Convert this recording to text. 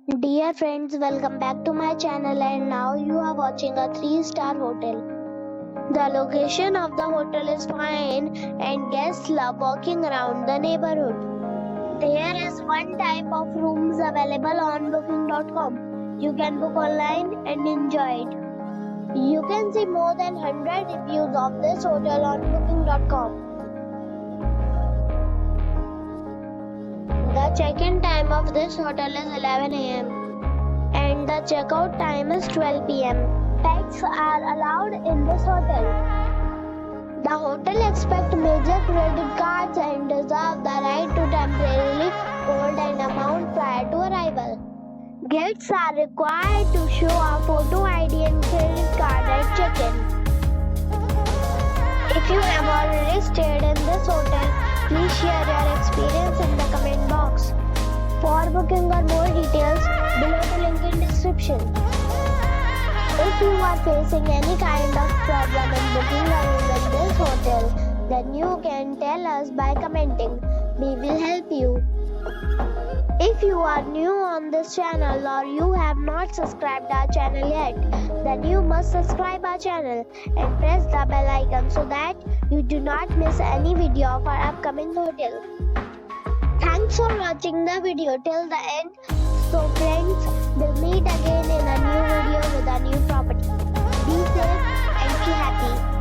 Dear friends, welcome back to my channel and now you are watching a 3-star hotel. The location of the hotel is fine and guests love walking around the neighborhood. There is one type of rooms available on booking.com. You can book online and enjoy it. You can see more than 100 reviews of this hotel on booking.com. The check-in time of this hotel is 11 a.m. and the checkout time is 12 p.m. Pets are allowed in this hotel. The hotel accepts major credit cards and reserves the right to temporarily hold an amount prior to arrival. Guests are required to show a photo ID and credit card at check-in. If you have already stayed in this hotel, please share your experience in the comment box. For booking or more details, below the link in description. If you are facing any kind of problem in booking a room in this hotel, then you can tell us by commenting. We will help you. If you are new on this channel or you have not subscribed our channel yet, then you must subscribe our channel and press the bell icon so that you do not miss any video of our upcoming hotel. Thanks for watching the video till the end. So friends, we'll meet again in a new video with a new property. Be safe and be happy.